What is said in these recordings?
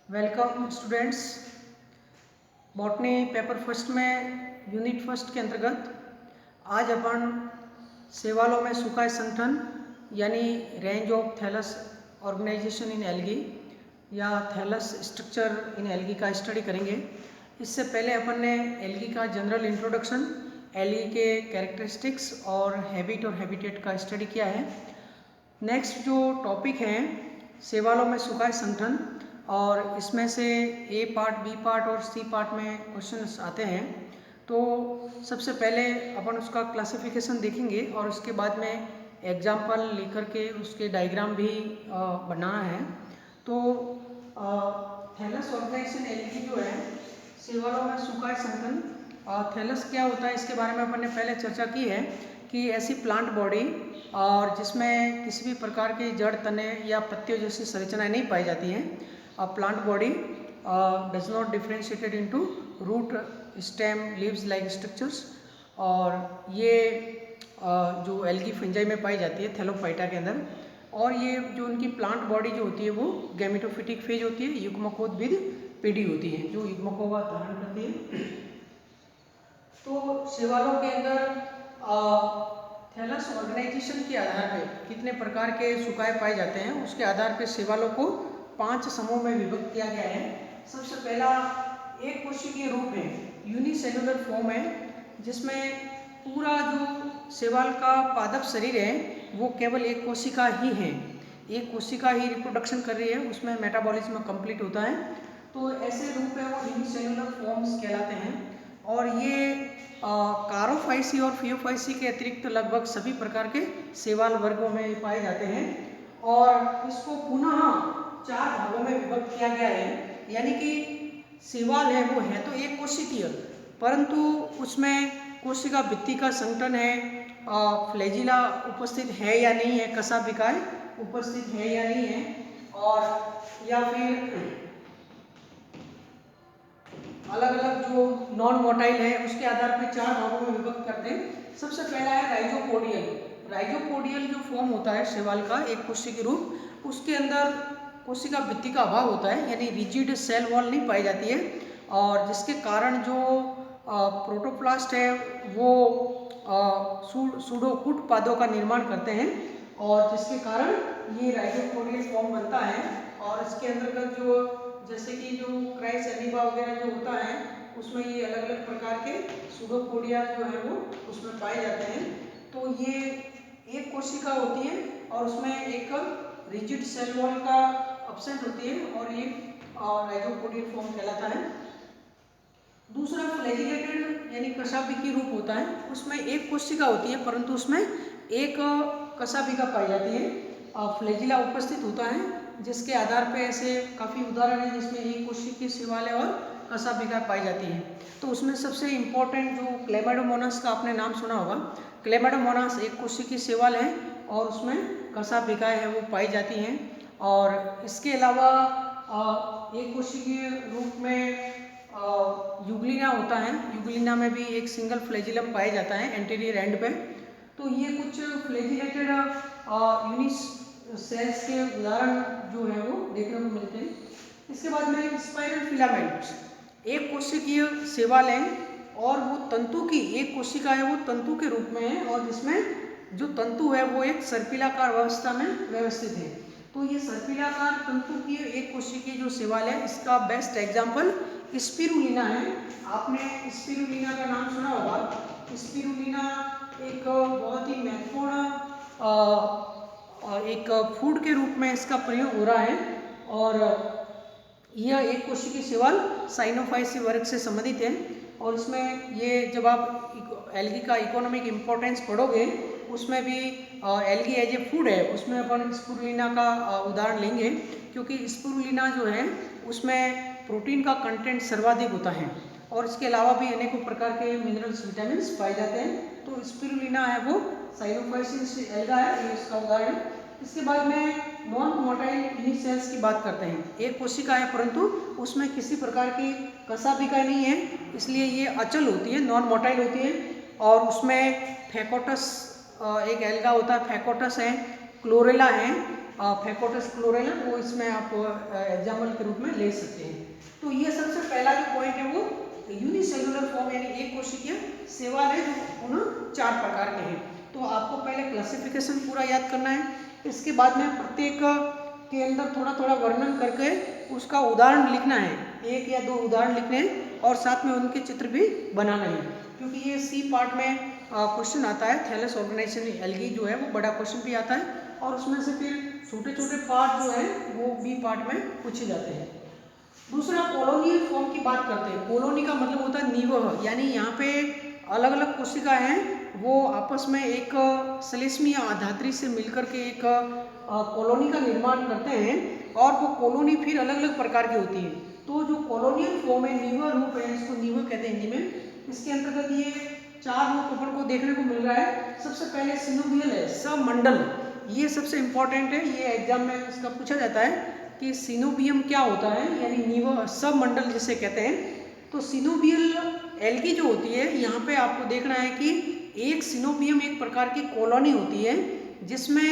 Welcome students. Botany paper first में unit first के अंतर्गत आज अपन शैवालों में सुखाए संगठन यानी range of thallus organization in algae या थैलस स्ट्रक्चर इन एल्गी का स्टडी करेंगे। इससे पहले अपन ने एल्गी का जनरल इंट्रोडक्शन, एल्गी के कैरेक्टरिस्टिक्स और हैबिट और हैबिटेट का स्टडी किया है। नेक्स्ट जो टॉपिक है शैवालों में सुखाए संगठन, और इसमें से ए पार्ट, बी पार्ट और सी पार्ट में क्वेश्चंस आते हैं। तो सबसे पहले अपन उसका क्लासिफिकेशन देखेंगे और उसके बाद में एग्जाम्पल लेकर के उसके डायग्राम भी बनाना है। तो थैलस ऑर्गेनाइजेशन एल्गी जो है शैवालों में सुखाए संगठन, थैलस क्या होता है इसके बारे में अपन ने पहले चर्चा की है कि ऐसी प्लांट बॉडी और जिसमें किसी भी प्रकार के जड़, तने या पत्तियों जैसी संरचनाएं नहीं पाई जाती हैं। Plant body does not differentiated into root, stem, leaves like structures. और ये जो एल्गी फंजाई में पाई जाती है थैलोफाइटा के अंदर। और ये जो उनकी प्लांट बॉडी जो होती है वो गैमेटोफिटिक फेज होती है, युग्मकोद्भिद पीढ़ी होती है जो युग्मकों का धारण करती है। तो शैवालों के अंदर थैलस ऑर्गेनाइजेशन के आधार पे कितने प्रकार के सुखाए पाए जाते हैं उसके आधार पे शैवालों को 5 समूह में विभक्त किया गया है। सबसे पहला एक कोशिकीय रूप है, यूनिसेलुलर फॉर्म है, जिसमें पूरा जो शैवाल का पादप शरीर है वो केवल एक कोशिका ही है, एक कोशिका ही रिप्रोडक्शन कर रही है, उसमें मेटाबॉलिज्म कंप्लीट होता है। तो ऐसे रूप है वो यूनिसेलुलर फॉर्म्स कहलाते हैं। और ये कारोफाइसी और फियोफाइसी के अतिरिक्त लगभग सभी प्रकार के शैवाल वर्गों में पाए जाते हैं। और इसको पुनः 4 भागों में विभक्त किया गया है। यानी कि शैवाल है वो है तो एक कोशिकीय, परंतु उसमें कोशिका भित्ति का संगठन है, फ्लैजिला उपस्थित है या नहीं है, कशाभिकाएं उपस्थित है या नहीं है, और या फिर अलग अलग जो नॉन मोटाइल है उसके आधार पर 4 भागों में विभक्त करते हैं। सबसे पहला है राइजोपोडियल। राइजोपोडियल जो फॉर्म होता है शैवाल का एक कोशिकीय रूप, उसके अंदर कोशिका भित्ति का अभाव होता है, यानी रिजिड सेल वॉल नहीं पाई जाती है, और जिसके कारण जो प्रोटोप्लास्ट है वो सूडोकुट पादों का निर्माण करते हैं, और जिसके कारण ये राइजोपोडियल फॉर्म बनता है। और इसके अंतर्गत जो जैसे कि जो क्राइस एनीबा वगैरह जो होता है उसमें ये अलग अलग प्रकार के सूडोपोडिया जो है वो उसमें पाए जाते हैं। तो ये एक कोशिका होती है और उसमें एक रिजिड सेल वॉल का एब्सेंट होती है, और ये राइजोपोडियल फॉर्म कहलाता है। दूसरा फ्लैजिलेटेड यानी कशाभिकी रूप होता है, उसमें एक कोशिका होती है परंतु उसमें एक कशाभिका पाई जाती है, फ्लैजिला उपस्थित होता है, जिसके आधार पे ऐसे काफ़ी उदाहरण हैं जिसमें एक कोशिकीय शैवाल है और कशाभिका पाई जाती है। तो उसमें सबसे इम्पोर्टेंट जो क्लेमाइडोमोनास का आपने नाम सुना होगा, क्लेमाइडोमोनास एक कोशिकीय शैवाल है और उसमें कशाभिकाएं है वो पाई जाती हैं। और इसके अलावा एक कोशिकीय रूप में यूग्लिना होता है, यूग्लिना में भी एक सिंगल फ्लैजिलम पाया जाता है एंटीरियर एंड पे। तो ये कुछ फ्लैजिलेटेड यूनिस सेल्स के उदाहरण जो है वो देखने को मिलते हैं। इसके बाद में स्पाइरल फिलामेंट, एक कोशिकीय शैवाल है और वो तंतु की एक कोशिका है, वो तंतु के रूप में है, और जिसमें जो तंतु है वो एक सर्पिलाकार अवस्था में व्यवस्थित है। तो ये सर्पिलाकार तंतु की एक कोशिकीय जो शैवाल है, इसका बेस्ट एग्जाम्पल स्पिरुलिना है। आपने स्पिरुलिना का नाम सुना होगा। स्पिरुलिना एक बहुत ही महत्वपूर्ण एक फूड के रूप में इसका प्रयोग हो रहा है, और यह एक कोशिकीय शैवाल साइनोफाइसी वर्ग से संबंधित है। और इसमें ये जब आप एल्गी का इकोनॉमिक इम्पोर्टेंस पढ़ोगे उसमें भी एल्गी एज ए फूड है, उसमें अपन स्पिरुलिना का उदाहरण लेंगे, क्योंकि स्पिरुलिना जो है उसमें प्रोटीन का कंटेंट सर्वाधिक होता है, और इसके अलावा भी अनेकों प्रकार के मिनरल्स, विटामिन्स पाए जाते हैं। तो स्पिरुलिना है वो साइनोफाइसी एल्गा है, ये इसका उदाहरण है। इसके बाद में नॉन मोटाइल यूनिट सेल्स की बात करते हैं। एक कोशिका है परंतु उसमें किसी प्रकार की कशाभिका नहीं है, इसलिए ये अचल होती है, नॉन मोटाइल होती है। और उसमें फेकोटस एक एल्गा होता है, फेकोटस है, क्लोरेला है, फेकोटस क्लोरेला, वो इसमें आप एग्जाम्पल के रूप में ले सकते हैं। तो ये सबसे पहला जो पॉइंट है वो यूनिसेलुलर फॉर्म यानी एक कोशिकीय शैवाल है जो पुनः 4 प्रकार के हैं। तो आपको पहले क्लासिफिकेशन पूरा याद करना है, इसके बाद में प्रत्येक के अंदर थोड़ा थोड़ा वर्णन करके उसका उदाहरण लिखना है, 1 या 2 उदाहरण लिखने हैं और साथ में उनके चित्र भी बनाना है, क्योंकि ये सी पार्ट में क्वेश्चन आता है। थैलस ऑर्गेनाइजेशन एल्गी जो है वो बड़ा क्वेश्चन भी आता है और उसमें से फिर छोटे छोटे पार्ट जो है वो बी पार्ट में पूछे जाते हैं। दूसरा कॉलोनियल फॉर्म की बात करते हैं। कॉलोनी का मतलब होता है निवह, यानी यहाँ पे अलग अलग कोशिका हैं वो आपस में एक श्लेष्मी या आधात्री से मिलकर के एक कॉलोनी का निर्माण करते हैं और वो कॉलोनी फिर अलग अलग प्रकार की होती है। तो जो कॉलोनियल फॉर्म है, निवह रूप है, इसको निवह कहते हैं हिंदी में। इसके अंतर्गत ये 4 रूप अपन को देखने को मिल रहा है। सबसे पहले सिनोबियल है, समंडल, ये सबसे इंपॉर्टेंट है, ये एग्जाम में इसका पूछा जाता है कि सिनोबियम क्या होता है, यानी निवह सबमंडल जिसे कहते हैं। तो सिनोबियल एल्गी जो होती है, यहाँ पे आपको देखना है कि एक सिनोबियम एक प्रकार की कॉलोनी होती है जिसमें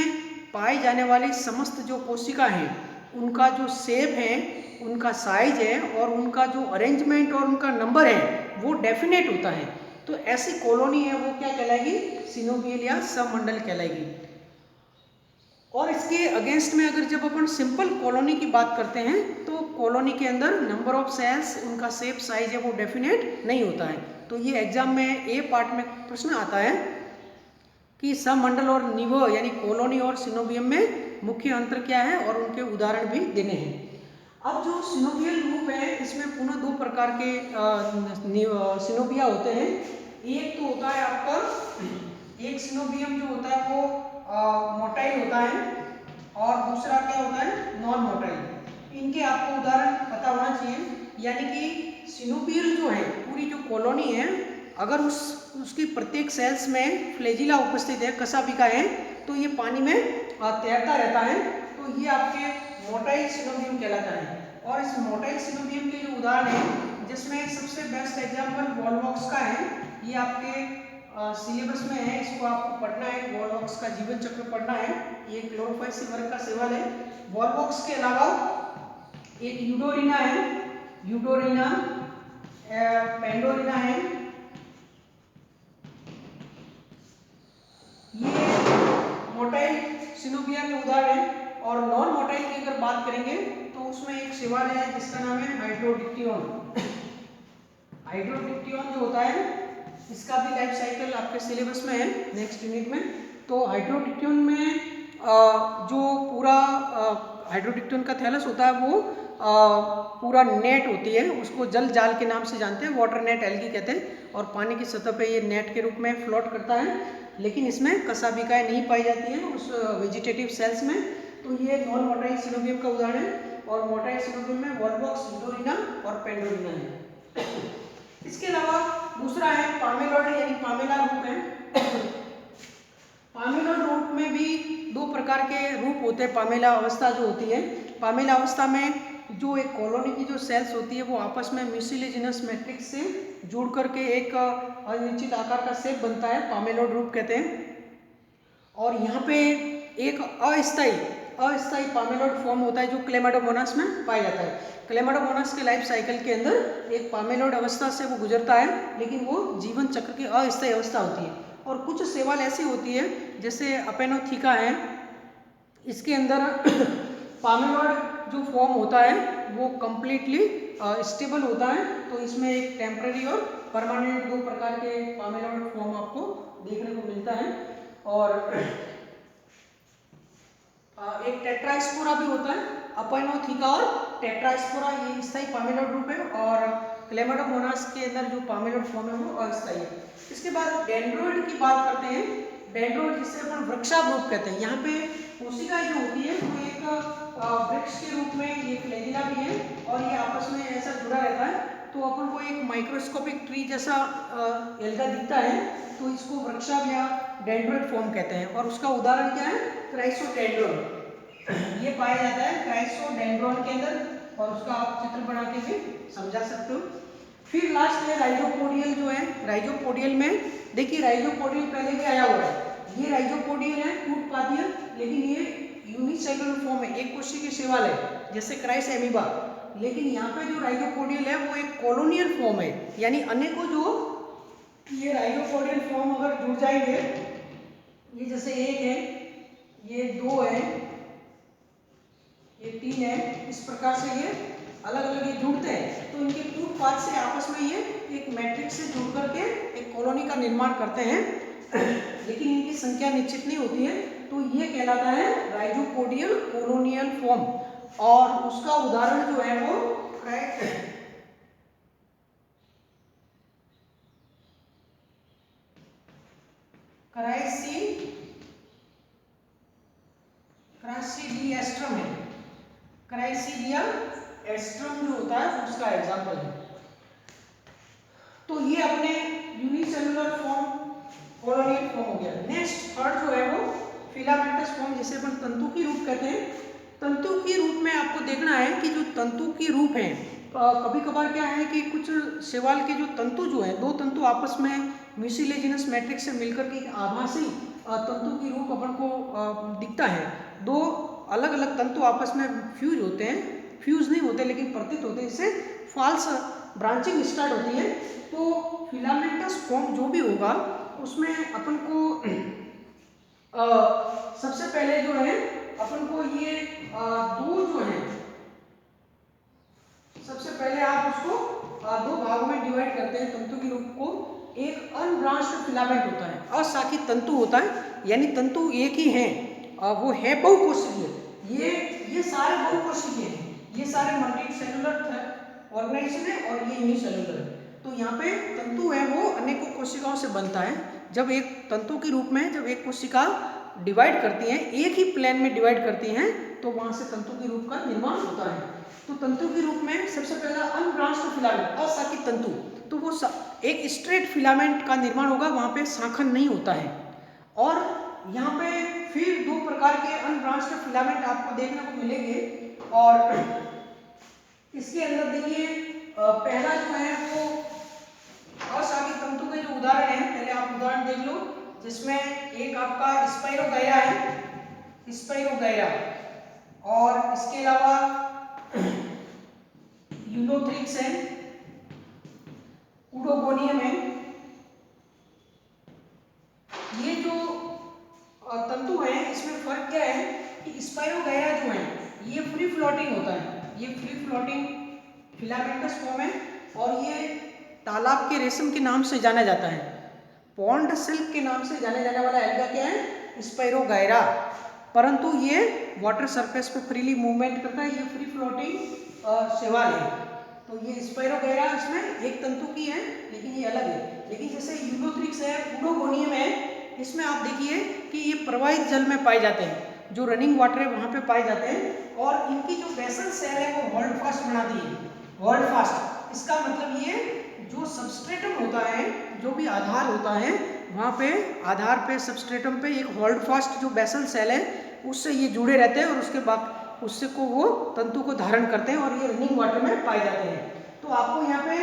पाए जाने वाली समस्त जो कोशिका हैं उनका जो शेप है, उनका साइज है और उनका जो अरेंजमेंट और उनका नंबर है वो डेफिनेट होता है। तो ऐसी कॉलोनी है वो क्या कहलाएगी, सिनोबियल या सबमंडल कहलाएगी। और इसके अगेंस्ट में अगर जब अपन सिंपल कॉलोनी की बात करते हैं तो कॉलोनी के अंदर नंबर ऑफ सेल्स, उनका शेप साइज है वो डेफिनेट नहीं होता है। तो ये एग्जाम में ए पार्ट में प्रश्न आता है कि सबमंडल और निवह यानी कॉलोनी और सिनोबियम में मुख्य अंतर क्या है और उनके उदाहरण भी देने हैं। अब जो सिनोबियल रूप है इसमें पुनः 2 प्रकार के सिनोबिया होते हैं। एक तो होता है आपका, एक सिनोबियम जो होता है वो मोटाइल होता है और दूसरा क्या होता है, नॉन मोटाइल। इनके आपको उदाहरण पता होना चाहिए, यानी कि सिनोबियल जो है पूरी जो कॉलोनी है, अगर उसकी प्रत्येक सेल्स में फ्लैजिला उपस्थित है, कशाभिका है, तो ये पानी में तैरता रहता है, तो ये आपके मोटाइल सिनोबियम कहलाता है। और इस मोटाइल सिनोबियम के जो उदाहरण है जिसमें सबसे बेस्ट एग्जाम्पल वॉलवॉक्स का है, ये आपके सिलेबस में है, इसको आपको पढ़ना है, वॉलवॉक्स का जीवन चक्र पढ़ना है। ये क्लोरोफाइसी वर्ग का शैवाल है। वॉलवॉक्स के अलावा एक यूडोरिना है, यूडोरिना, पेंडोरिना है, ये मोटाइल सिनोबिया के उदाहरण है। और नॉन मोटाइल की अगर बात करेंगे तो उसमें एक शैवाल है जिसका नाम है हाइड्रोडिक्टियन। हाइड्रोडिक्टियन जो होता है इसका भी लाइफ साइकिल आपके सिलेबस में है नेक्स्ट यूनिट में। तो हाइड्रोडिक्टियन में जो पूरा हाइड्रोडिक्टियन का थैलस होता है वो पूरा नेट होती है, उसको जल जाल के नाम से जानते हैं, वाटर नेट एल्गी कहते हैं, और पानी की सतह पे ये नेट के रूप में फ्लोट करता है, लेकिन इसमें कशाभिकाएं नहीं पाई जाती हैं उस वेजिटेटिव सेल्स में। तो ये नॉन मोटाइल सिनोबियम का उदाहरण है। और मोटाइल सिनोबियम में वॉलवॉक्स, यूडोरिना और पेंडोरिना है। इसके अलावा दूसरा है पामेलोड यानी पामेला रूप है। पामेलोड रूप में भी 2 प्रकार के रूप होते हैं। पामेला अवस्था जो होती है, पामेला अवस्था में जो एक कॉलोनी की जो सेल्स होती है वो आपस में म्यूसिलेजिनस मैट्रिक्स से जुड़ करके एक अनिश्चित आकार का शेप बनता है, पामेलोड रूप कहते हैं। और यहाँ पे एक अस्थायी पामेलोड फॉर्म होता है जो क्लेमाडोमोनास में पाया जाता है। क्लेमाडोमोनास के लाइफ साइकिल के अंदर एक पामेलोड अवस्था से वो गुजरता है, लेकिन वो जीवन चक्र की अस्थायी अवस्था होती है। और कुछ शैवाल ऐसी होती है जैसे अपेनोथिका है, इसके अंदर पामेलोड जो फॉर्म होता है वो कम्प्लीटली स्टेबल होता है। तो इसमें एक टेम्पररी और परमानेंट 2 प्रकार के पामेलोड फॉर्म आपको देखने को मिलता है। और एक टेट्रास्पोरा भी होता है, अपेनोथिका और टेट्रास्पोरा, ये स्थायी पामेलोड रूप है। और क्लेमाडोमोनास के अंदर जो पामेलोड फॉर्म है वो अस्थायी है। इसके बाद डेंड्रोइड की बात करते हैं। डेंड्रोइड जिसे अपन वृक्षाभ रूप कहते हैं, यहाँ पे कोशिका जो होती है वो एक वृक्ष के रूप में, ये फ्लैजिला भी है और ये आपस में ऐसा जुड़ा रहता है। तो अपन को एक माइक्रोस्कोपिक ट्री जैसा एल्गा दिखता है, तो इसको वृक्षाभ या डेंड्रोइड फॉर्म कहते हैं। और उसका उदाहरण क्या है, क्राइसोडेंड्रोन, ये पाया जाता है क्राइसोडेंड्रोन के अंदर, और उसका आप चित्र बना के भी समझा सकते हो। फिर लास्ट है राइजोपोडियल जो है। राइजोपोडियल में देखिए, राइजोपोडियल पहले भी आया हुआ है, ये राइजोपोडियल है, कूटपादीय, लेकिन ये यूनिसेलुलर फॉर्म है, एक कोशिकीय शैवाल है जैसे क्राइस एमीबा, लेकिन यहाँ पे जो राइजोपोडियल है वो एक कॉलोनियल फॉर्म है, यानी अनेकों जो ये राइजोपोडियल फॉर्म अगर जुड़ जाएंगे, ये जैसे एक है, ये दो है, ये तीन है, इस प्रकार से ये अलग अलग ये जुड़ते हैं, तो इनके टूट पाथ से आपस में ये एक मैट्रिक्स से जुड़ करके एक कॉलोनी का निर्माण करते हैं, लेकिन इनकी संख्या निश्चित नहीं होती है, तो ये कहलाता है राइजोपोडियल कॉलोनियल फॉर्म। और उसका उदाहरण जो है वो क्राइसिडिएस्ट्रम है, क्राइसिडिएस्ट्रम जो होता है उसका एग्जांपल है। तो ये अपने यूनिसेलुलर फॉर्म कॉलोनियल फॉर्म हो गया। नेक्स्ट थर्ड जो है वो फिलामेंटस फॉर्म, जिसे अपन तंतु की रूप कहते हैं। तंतु की रूप में आपको देखना है कि जो तंतु की रूप है, कभी कभार क्या है कि कुछ शैवाल के जो तंतु जो है, दो तंतु आपस में म्यूसिलेजिनस मैट्रिक्स से मिलकर के एक आभासी तंतु की रूप अपन को दिखता है। दो अलग अलग तंतु आपस में फ्यूज होते हैं, फ्यूज नहीं होते लेकिन प्रतीत होते हैं, इससे फॉल्स ब्रांचिंग स्टार्ट होती है। तो फिलामेंटस फॉर्म जो भी होगा उसमें अपन को सबसे पहले जो है अपन को ये दो जो है, सबसे पहले आप उसको दो भागों में डिवाइड करते हैं तंतु की रूप को। एक अनब्रांच्ड फिलामेंट होता है, अशाखित तंतु होता है, यानी तंतु एक ही हैं, वो है बहुकोशिकीय। ये सारे बहुकोशिकीय हैं, ये सारे मल्टीसेलुलर ऑर्गेनाइजेशन है और ये यूनिसेलुलर है। तो यहाँ पे तंतु है वो अनेकों कोशिकाओं से बनता है। जब एक तंतु के रूप में जब एक कोशिका डिवाइड करती है, एक ही प्लेन में डिवाइड करती हैं, तो वहां से तंतु के रूप का निर्माण होता है। तो तंतु के रूप में सबसे पहला अनब्रांच्ड फिलामेंट, अशाखित तंतु, तो वो एक स्ट्रेट फिलामेंट का निर्माण होगा, वहां पे शाखन नहीं होता है। और यहाँ पे फिर दो प्रकार के अनब्रांच्ड फिलामेंट आपको देखने को मिलेंगे। और इसके अंदर देखिए पहला जो है वो अशाखित तंतु के जो उदाहरण है, पहले आप उदाहरण देख लो, जिसमें एक आपका स्पाइरोगाइरा है, स्पाइरोगाइरा, और इसके अलावा यूलोथ्रिक्स है, उडोगोनियम है। ये जो तंतु है इसमें फर्क क्या है कि स्पाइरोगाइरा जो है ये फ्री फ्लोटिंग होता है, ये फ्री फ्लोटिंग फिलामेंटस फॉर्म है, और ये तालाब के रेशम के नाम से जाना जाता है, पॉन्ड सिल्क के नाम से जाने जाने वाला एल्गा क्या है, स्पाइरोगाइरा। परंतु ये वाटर सरफेस पे फ्रीली मूवमेंट करता है, ये फ्री फ्लोटिंग शैवाल है। तो ये स्पाइरोगाइरा इसमें एक तंतु की है, लेकिन ये अलग है। लेकिन जैसे यूलोथ्रिक्स है, उडोगोनियम है, इसमें आप देखिए कि ये प्रवाहित जल में पाए जाते हैं, जो रनिंग वाटर है वहाँ पे पाए जाते हैं, और इनकी जो बेसल सेल है वो होल्ड फास्ट बनाती है, होल्ड फास्ट। इसका मतलब ये जो सबस्ट्रेटम होता है, जो भी आधार होता है, वहाँ पे आधार पे सबस्ट्रेटम पे एक होल्ड फास्ट जो बेसल सेल है उससे ये जुड़े रहते हैं, और उसके बाद उससे को वो तंतु को धारण करते हैं, और ये रनिंग वाटर में पाए जाते हैं। तो आपको यहाँ पे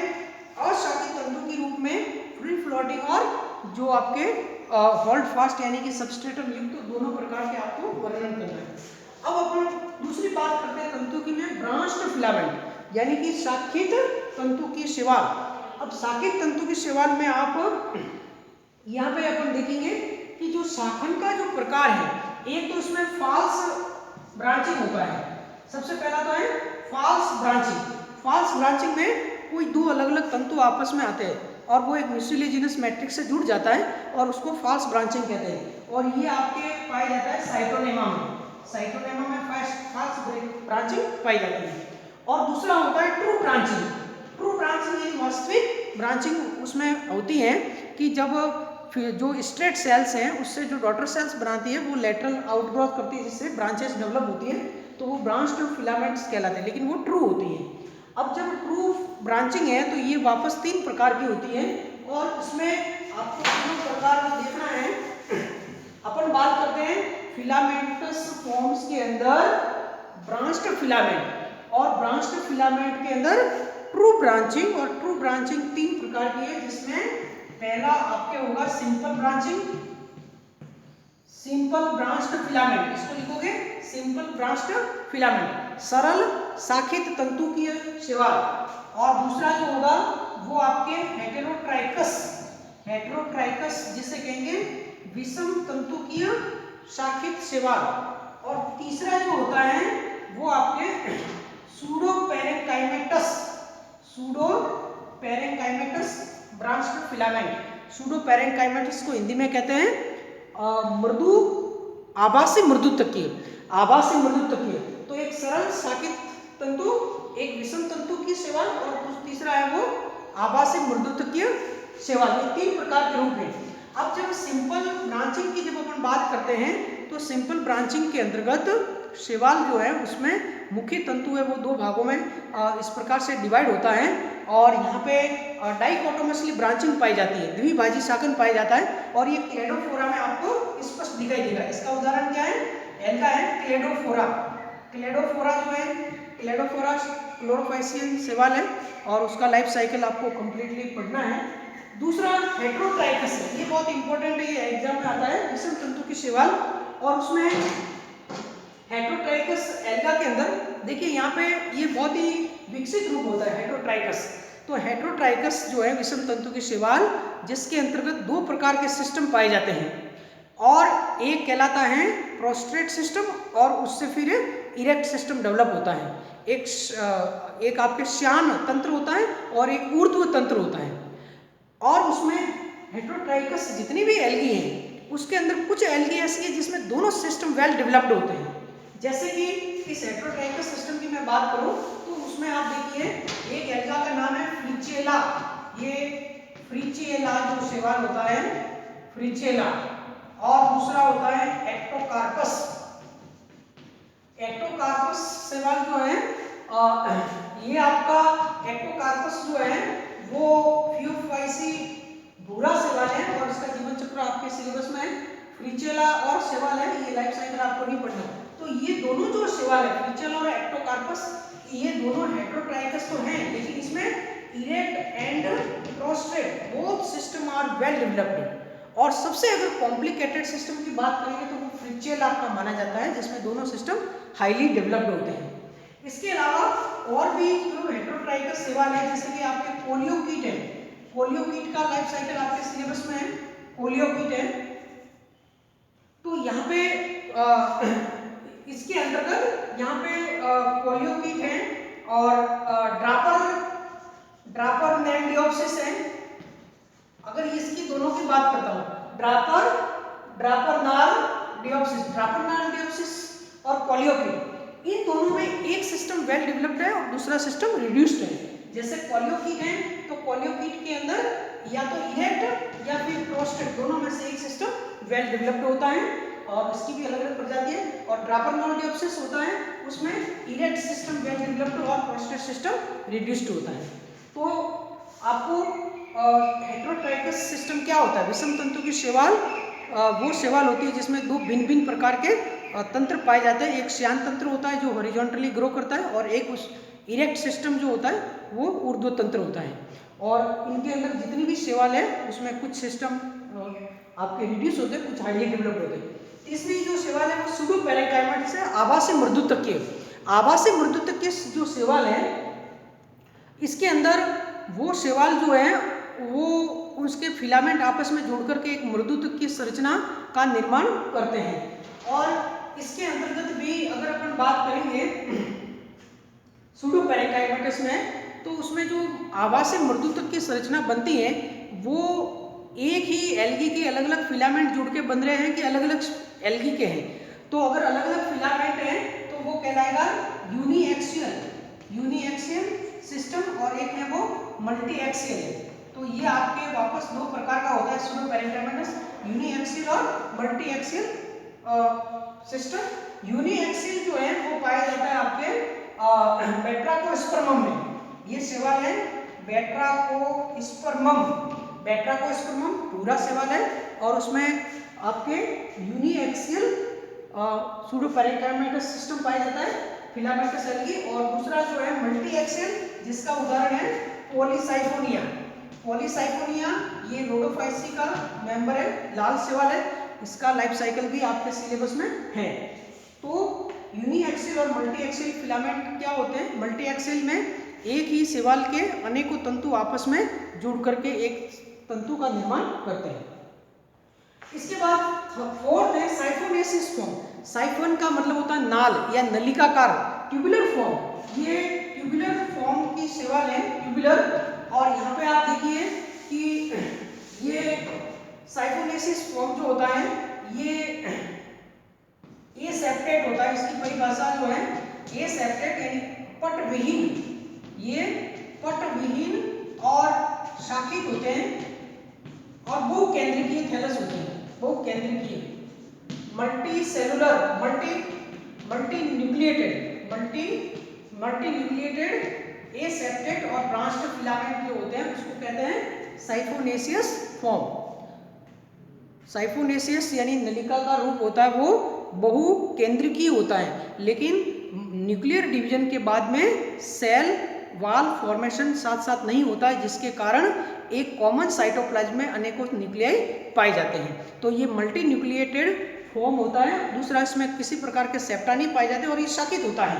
अशाखित तंतु के रूप में फ्री फ्लोटिंग और जो आपके होल्ड फास्ट यानी कि सबस्ट्रेटम युक्त, तो दोनों प्रकार के आपको वर्णन करना है। अब अपन दूसरी बात करते हैं तंतु की में ब्रांच्ड फिलामेंट, यानी कि शाखित तंतु की शैवाल। अब शाखित तंतु की शैवाल में आप यहाँ पे अपन देखेंगे कि जो शाखन का जो प्रकार है, एक तो इसमें फॉल्स ब्रांचिंग होता है। सबसे पहला तो है फॉल्स ब्रांचिंग। फॉल्स ब्रांचिंग में कोई दो अलग अलग तंतु आपस में आते हैं और वो एक म्यूसिलेजिनस मैट्रिक्स से जुड़ जाता है, और उसको फॉल्स ब्रांचिंग कहते हैं। और ये आपके पाया जाता है साइटोनेमा में, साइटोनेमा में फॉल्स ब्रांचिंग पाई जाती है। और दूसरा होता है ट्रू ब्रांचिंग। ट्रू ब्रांचिंग यानी वास्तविक ब्रांचिंग उसमें होती है कि जब जो स्ट्रेट सेल्स हैं उससे जो डॉटर सेल्स बनाती है वो लेटरल आउटग्रोथ करती है, जिससे ब्रांचेस डेवलप होती हैं, तो वो ब्रांच्ड फिलामेंट्स कहलाते हैं, लेकिन वो ट्रू होती हैं। अब जब ट्रू ब्रांचिंग है तो ये वापस तीन प्रकार की होती है, और इसमें आपको तीनों प्रकार को देखना है। अपन बात करते हैं फिलामेंटस फॉर्म्स के अंदर ब्रांच्ड फिलामेंट, और ब्रांच्ड फिलामेंट के अंदर ट्रू ब्रांचिंग। और ट्रू ब्रांचिंग तीन प्रकार की है, जिसमें पहला आपके होगा simple branching, simple branched filament, इसको लिखोगे सिंपल ब्रांच्ड फिलामेंट, सरल शाखित तंतुकीय शैवाल। और दूसरा जो होगा वो आपके हेटेरोट्राइकस, हेटेरोट्राइकस जिसे कहेंगे विषम तंतुकीय शाखित शैवाल। और तीसरा जो होता है वो आपके pseudo parenchymatous, pseudo parenchymatous branched filament. Pseudo parenchymatous को हिंदी में कहते हैं मृदु आभासी मृदु तकीय, आभासी मृदु तकीय। तो एक सरल शाखित तंतु, एक विषम तंतु की शैवाल और तीसरा है वो आभासी मृदु तकीय शैवाल। ये तीन प्रकार के रूप हैं। अब जब सिंपल ब्रांचिंग की जब अपन बात करते हैं तो सिंपल ब्रांचिंग के अंतर्गत शैवाल जो है उसमें मुख्य तंतु है वो दो भागों में इस प्रकार से डिवाइड होता है। और यहाँ पे डाइकोटोमसली ब्रांचिंग पाई जाती है, द्विभाजी शाखन पाया जाता है। और ये क्लेडोफोरा में आपको स्पष्ट दिखाई देगा। इसका उदाहरण क्या है, इनका है क्लेडोफोरा। क्लेडोफोरा जो है, क्लेडोफोरा क्लोरोफाइसियन शैवाल है और उसका लाइफ साइकिल आपको कंप्लीटली पढ़ना है। दूसरा हेटेरोट्राइकस है, ये बहुत इंपॉर्टेंट है, ये एग्जाम में आता है, विषम तंतु की शैवाल। और उसमें हेटेरोट्राइकस एल्गा के अंदर देखिए यहाँ पे ये बहुत ही विकसित रूप होता है हेटेरोट्राइकस। तो हेटेरोट्राइकस जो है विषम तंतु की शैवाल, जिसके अंतर्गत दो प्रकार के सिस्टम पाए जाते हैं। और एक कहलाता है प्रोस्ट्रेट सिस्टम और उससे फिर इरेक्ट सिस्टम डेवलप होता है। एक आपके श्यान तंत्र होता है और एक ऊर्ध्व तंत्र होता है। और उसमें हेटेरोट्राइकस जितनी भी एल्गी हैं उसके अंदर कुछ एल्गी ऐसी है जिसमें दोनों सिस्टम वेल डेवलप्ड होते हैं। जैसे कि इस हेटेरोट्राइकस सिस्टम की मैं बात करूं तो उसमें आप देखिए एक एल्गा का नाम है फ्रिचेला। ये फ्रिचेला जो शैवाल होता है फ्रिचेला। और दूसरा होता है एक्टोकार्पस। एक्टोकार्पस शैवाल जो है ये आपका एक्टोकार्पस जो है वो फ्यूफाइसी भूरा शैवाल है और इसका जीवन चक्र आपके सिलेबस में है। फ्रिचेला और शैवाल है, ये लाइफ साइकिल आपको नहीं पढ़ना। तो ये दोनों जो शैवाल है फ्रिचेला और एक्टोकार्पस, ये दोनों हेटेरोट्राइकस तो हैं, लेकिन इसमें erect and prostrate both system are well developed. और सबसे अगर कॉम्प्लिकेटेड सिस्टम की बात करेंगे तो वो फ्रिचेला का माना जाता है, जिसमें दोनों सिस्टम हाईली डेवलप्ड होते हैं। इसके अलावा और भी जो हेटेरोट्राइकस शैवाल है जैसे कि आपके कोलियोकीट है, कोलियोकीट का लाइफ साइकिल आपके सिलेबस में है, कोलियोकीट है। तो यहाँ पे इसके अंतर्गत यहाँ पे कोलियोकीट है और ड्रापर नैंडियोप्सिस है। अगर इसकी दोनों की बात करता हूँ, ड्रापर नार्डियोप्सिस और कोलियोकीट, इन दोनों में एक सिस्टम वेल डेवलप्ड है और दूसरा सिस्टम रिड्यूस्ड है। जैसे कोलियोकीट है तो कोलियोकीट के अंदर या तो इरेक्ट या फिर प्रोस्ट्रेट दोनों में से एक सिस्टम वेल डेवलप्ड होता है और इसकी भी अलग अलग प्रजाति है। और ड्रापर नार्डियोप्सिस होता है उसमें इरेक्ट सिस्टम वेल डेवलप्ड और प्रोस्ट्रेट सिस्टम रिड्यूस्ड होता है। तो आपको हेटेरोट्राइकस सिस्टम क्या होता है, विषम तंतु की शैवाल वो शैवाल होती है जिसमें दो भिन्न भिन्न प्रकार के तंत्र पाए जाते हैं। एक श्यान तंत्र होता है जो हॉरिजॉन्टली ग्रो करता है और एक उस इरेक्ट सिस्टम जो होता है वो ऊर्ध्व तंत्र होता है। और इनके अंदर जितनी भी शैवाल है उसमें कुछ सिस्टम आपके रिड्यूस होते हैं, कुछ हाईली डेवलप्ड होते हैं। तीसरी जो शैवाल है वो सूडो पैरेंकाइमेटस है, आभासी मृदु तकीय। आभासी मृदु तकीय जो शैवाल है इसके अंदर वो शैवाल जो है वो उसके फिलामेंट आपस में जोड़ करके एक मृदु तकीय संरचना का निर्माण करते हैं। और इसके अंतर्गत भी अगर अपन बात करेंगे सूडो पैरेंकाइमेटस में तो उसमें जो आभासी मृदु तकीय संरचना बनती है वो एक ही एल्गी के अलग अलग फिलामेंट जुड़ के बन रहे हैं कि अलग अलग एल्गी के हैं। तो अगर अलग अलग फिलामेंट हैं तो वो कहलाएगा यूनिएक्सियल सिस्टम और एक है वो मल्टी एक्सियल है। तो ये आपके वापस दो प्रकार का होता है सूडो पैरेंकाइमेटस, यूनिएक्सियल और मल्टी एक्सियल सिस्टम। यूनिएक्सियल जो है वो पाया जाता है आपके बेट्राकोस्पर्मम में। ये शैवाल है बेट्राकोस्पर्मम पूरा शैवाल है और उसमें आपके यूनिएक्सियल सूडो पैरेंकाइमेटस सिस्टम पाया जाता है, फिलामेंटस एल्गी। और दूसरा जो है मल्टी एक्सियल जिसका उदाहरण है पॉलीसाइफोनिया। ये रोडोफाइसी का मेंबर है, लाल शैवाल है। इसका लाइफ साइकिल भी आपके सिलेबस में है। तो यूनी एक्सिल और मल्टी एक्सिल फिलामेंट क्या होते हैं? मल्टी एक्सिल में एक ही शैवाल के अनेकों तंतु आपस में जुड़ करके एक तंतु का निर्माण करते हैं। इसके बाद फोर्थ है साइफोनेसिस फॉर्म। साइफोन का मतलब होता है नाल या नलिकाकार, ट्यूबुलर फॉर्म। ये ट्यूबुलर फॉर्म की शैवाल है, ट्यूबुलर। और यहाँ पे आप देखिए कि ये साइफोनेसिस फॉर्म जो होता है ये सेप्टेट होता है। इसकी परिभाषा जो है ये सेप्टेट यानी पटविहीन, ये पटविहीन और शाखित होते हैं और बहुकेंद्रकीय थैलस होते हैं, बहुकेंद्रकीय, multi cellular, multi nucleated aseptate और ब्रांच्ड फिलामेंट जो होते हैं उसको कहते हैं साइफोनेसियस फॉर्म। साइफोनेसियस यानी नलिका का रूप होता है, वो बहुकेंद्रकीय होता है, लेकिन न्यूक्लियर डिवीजन के बाद में सेल वाल फॉर्मेशन साथ साथ नहीं होता है, जिसके कारण एक कॉमन साइटोप्लाज्म में अनेकों न्यूक्लियाई पाए जाते हैं। तो ये मल्टी न्यूक्लिएटेड फॉर्म होता है। दूसरा, इसमें किसी प्रकार के सेप्टा नहीं पाए जाते और ये शाखित होता है।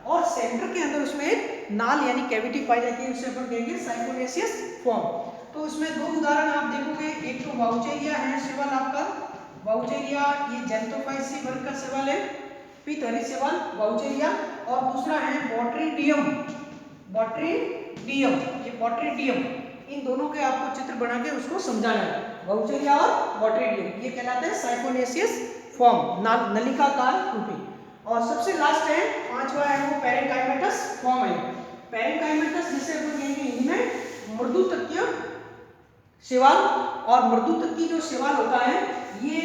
और सेंटर के अंदर उसमें एक नाल यानी कैविटी पाई जाती है, उसे अपन कहेंगे साइफोनेसियस फॉर्म। तो इसमें दो उदाहरण आप देखोगे, एक तो वाउचेरिया है शैवाल आपका, वाउचेरिया ये जेंथोफाइसी वर्ग का शैवाल है, पितहरी शैवाल वाउचेरिया। और दूसरा है बॉट्रीडियम, ये बॉट्रीडियम। इन दोनों के आपको चित्र बना के उसको समझाना है, वाउचेरिया और बॉट्रीडियम। ये कहलाते हैं साइफोनेसियस फॉर्म, नलिकाकार रूपी। और सबसे लास्ट है, पांचवा है वो पैरेंकाइमेटस फॉर्म है। पैरेंकाइमेटस जिसे अपन कहेंगे हिंदी में मृदुतकीय शैवाल। और मृदुतकीय जो शैवाल होता है ये